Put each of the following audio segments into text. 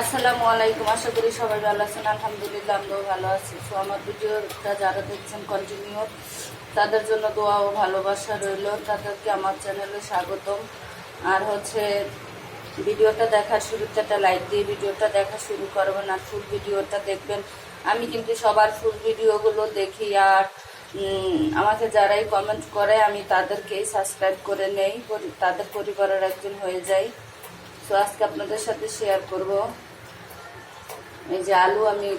আসসালামু আলাইকুম। আশা করি সবাই ভালো আছেন। আলহামদুলিল্লাহ আমরাও ভালো আছি। তো আমার ভিডিওটা যারা দেখছেন কন্টিনিউ, তাদের জন্য দোয়া ও ভালোবাসা রইল। তাদেরকে আমার চ্যানেলে স্বাগতম। আর ভিডিওটা দেখার শুরুতে একটা লাইক দিয়ে ভিডিওটা দেখা শুরু করবেন আর ফুল ভিডিওটা দেখবেন। আমি কিন্তু সবার ফুল ভিডিওগুলো দেখি আর আমাকে যারাই কমেন্ট করে আমি তাদেরকেই সাবস্ক্রাইব করে নেই, তাদের পরিবারের একজন হয়ে যাই। তো আজকে আপনাদের সাথে শেয়ার করব এই যে আলু আমি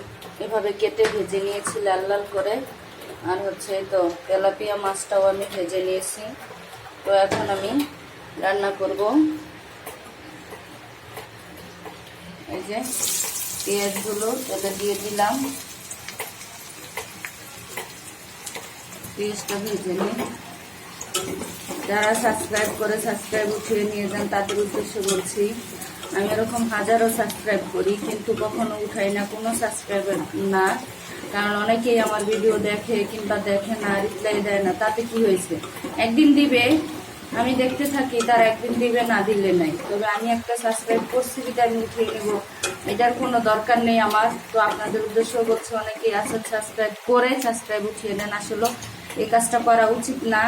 এভাবে কেটে ভেজে নিয়েছি লাল লাল করে। আর তো তেলাপিয়া মাছটাও আমি ভেজে নিয়েছি। তো এখন আমি রান্না করব। এই যে পেঁয়াজগুলো তেলে দিয়ে দিলাম, পেঁয়াজটা ভেজে নিই। যারা সাবস্ক্রাইব করে সাবস্ক্রাইব উঠিয়ে নিয়ে যান তাদের উদ্দেশ্যে বলছি, আমি এরকম হাজারো সাবস্ক্রাইব করি কিন্তু কখনো উঠাই না কোনো সাবস্ক্রাইবার না। কারণ অনেকেই আমার ভিডিও দেখে কিংবা দেখে না, রিপ্লাই দেয় না। তাতে কি হয়েছে, একদিন দিবে, আমি দেখতে থাকি, তার একদিন দিবে, না দিলে নাই। তবে আমি একটা সাবস্ক্রাইব করছি যেটা আমি উঠিয়ে নেব, এটার কোনো দরকার নেই আমার। তো আপনাদের উদ্দেশ্য বলছে, অনেকেই আছেন সাবস্ক্রাইব করে সাবস্ক্রাইব উঠিয়ে নেন। আসলে এই কাজটা করা উচিত না।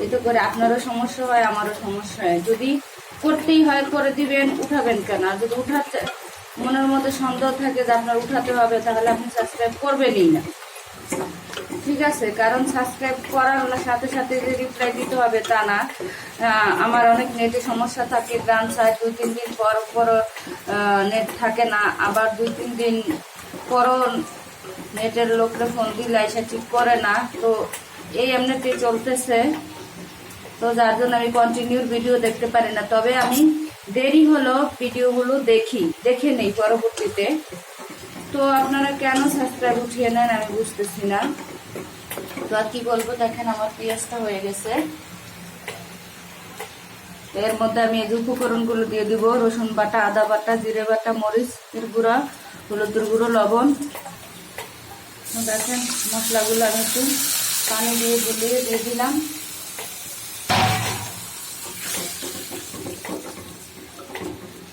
এতে করে আপনারও সমস্যা হয়, আমারও সমস্যা হয়। যদি করতেই হয় করে দিবেন, উঠাবেন কেন? আর যদি উঠাতে মনের মধ্যে সন্দেহ থাকে যে আপনার উঠাতে হবে, তাহলে আপনি সাবস্ক্রাইব করবেনই না, ঠিক আছে? কারণ সাবস্ক্রাইব করার সাথে সাথে যে রিপ্লাই দিতে হবে তা না। আমার অনেক নেটে সমস্যা থাকে, গান চাই 2-3 দিন পর পর নেট থাকে না, আবার 2-3 দিন পরও নেটের লোকরা ফোন দিলে এসে ঠিক করে না। তো এই এমনিতে চলতেছে। তো যার জন্য আমি কন্টিনিউ ভিডিও দেখতে পারি না। তবে আমি দেরি হলো ভিডিওগুলো দেখে নেই পরবর্তীতে। তো আপনারা কেন সাবস্ক্রাইব উঠিয়ে নেন আমি বুঝতেছি না। তো আর কি বলবো, দেখেন আমার পেঁয়াজটা হয়ে গেছে। এর মধ্যে আমি এই উপকরণগুলো দিয়ে দিব: রসুন বাটা, আদা বাটা, জিরে বাটা, মরিচের গুঁড়া, হলুদের গুঁড়ো, লবণ। দেখেন মশলাগুলো আমি একটু পানি দিয়ে গুলিয়ে দিয়ে দিলাম।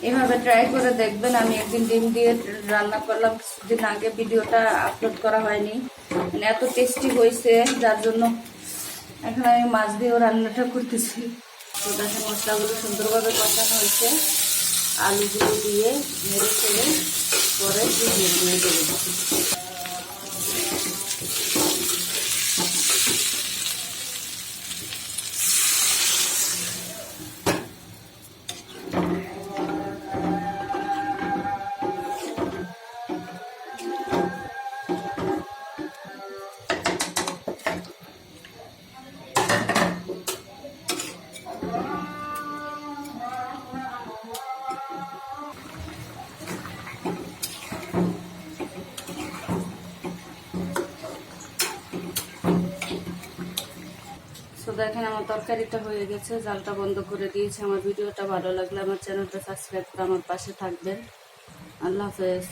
এভাবে ট্রাই করে দেখবেন। আমি একদিন ডিম দিয়ে রান্না করলাম কিছুদিন আগে, ভিডিওটা আপলোড করা হয়নি, মানে এত টেস্টি হয়েছে, যার জন্য এখন আমি মাছ দিয়েও রান্নাটা করতেছি। তো দেখেন মশলাগুলো সুন্দরভাবে কষানো হয়েছে। আলুগুলো দিয়ে নেড়ে ছেড়ে পরে দিয়ে দেবো। তো দেখেন আমার তরকারিটা হয়ে গেছে, জালটা বন্ধ করে দিয়েছি। আমার ভিডিওটা ভালো লাগলে আমার চ্যানেলটা সাবস্ক্রাইব করে আমার পাশে থাকবেন। আল্লাহ হাফেজ।